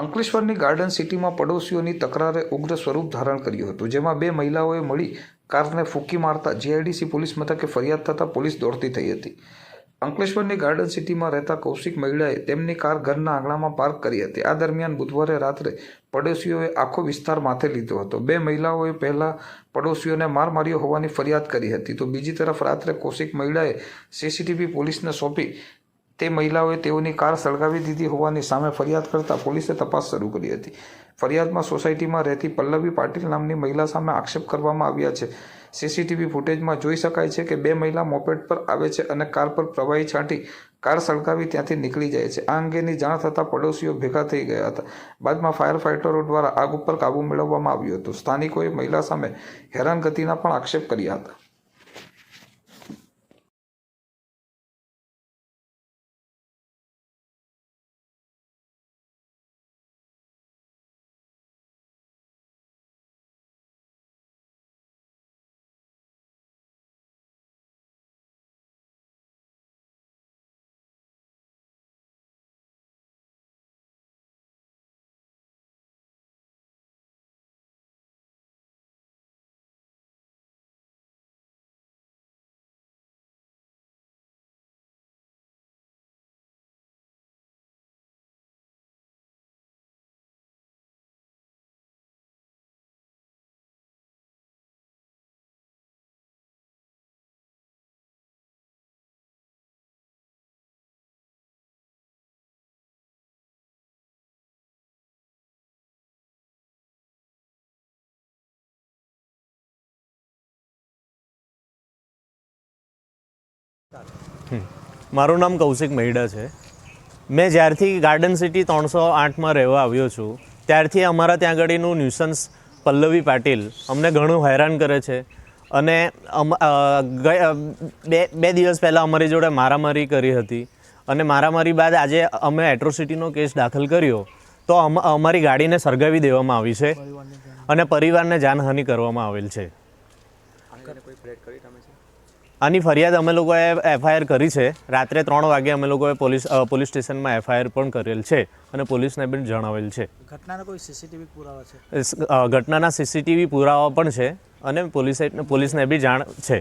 અંકલેશ્વરની garden સિટીમાં પડોશીઓની તકરારે ઉગ્ર સ્વરૂપ ધારણ કર્યું હતું, જેમાં બે મહિલાઓએ મળી કારને ફૂંકી મારતા જીઆઈડીસી પોલીસ મથકે ફરિયાદ થતાં પોલીસ દોડતી થઈ હતી। અંકલેશ્વરની ગાર્ડન સિટીમાં રહેતા કૌશિક મહિડાએ તેમની કાર ઘરના આંગણામાં પાર્ક કરી હતી। આ દરમિયાન બુધવારે રાત્રે પડોશીઓએ આખો વિસ્તાર માથે લીધો હતો। બે મહિલાઓએ પહેલા પડોશીઓને માર માર્યો હોવાની ફરિયાદ કરી હતી, તો બીજી તરફ રાત્રે કૌશિક મહિડાએ સીસીટીવી પોલીસને સોંપી તે મહિલાઓએ તેઓની કાર સળગાવી દીધી હોવાની સામે ફરિયાદ કરતા પોલીસે તપાસ શરૂ કરી હતી। ફરિયાદમાં સોસાયટીમાં રહેતી પલ્લવી પાટીલ નામની મહિલા સામે આક્ષેપ કરવામાં આવ્યા છે। સીસીટીવી ફૂટેજમાં જોઈ શકાય છે કે બે મહિલા મોપેડ પર આવે છે અને કાર પર પ્રવાહી છાંટી કાર સળગાવી ત્યાંથી નીકળી જાય છે। આ અંગેની જાણ થતાં પડોશીઓ ભેગા થઈ ગયા હતા। બાદમાં ફાયર ફાઇટરો દ્વારા આગ ઉપર કાબૂ મેળવવામાં આવ્યો હતો। સ્થાનિકોએ મહિલા સામે હેરાનગતિના પણ આક્ષેપ કર્યા હતા। મારું નામ કૌશિક મહિડા છે। મેં જ્યારથી ગાર્ડન સિટી 308માં રહેવા આવ્યો છું ત્યારથી અમારા ત્યાં આગળનું ન્યુસન્સ પલ્લવી પાટીલ અમને ઘણું હેરાન કરે છે અને બે દિવસ પહેલાં અમારી જોડે મારામારી કરી હતી અને મારામારી બાદ આજે અમે એટ્રોસિટીનો કેસ દાખલ કર્યો તો અમારી ગાડીને સળગાવી દેવામાં આવી છે અને પરિવારને જાનહાનિ કરવામાં આવેલ છે। આની ફરિયાદ અમે લોકોએ એફઆઈઆર કરી છે। રાત્રે 3 વાગે અમે લોકોએ પોલીસ સ્ટેશનમાં એફઆઈઆર પણ કરેલ છે અને પોલીસને પણ જણાવેલ છે। ઘટનાના કોઈ સીસીટીવી પુરાવા છે? ઘટનાના સીસીટીવી પુરાવા પણ છે અને પોલીસને બી જાણ છે।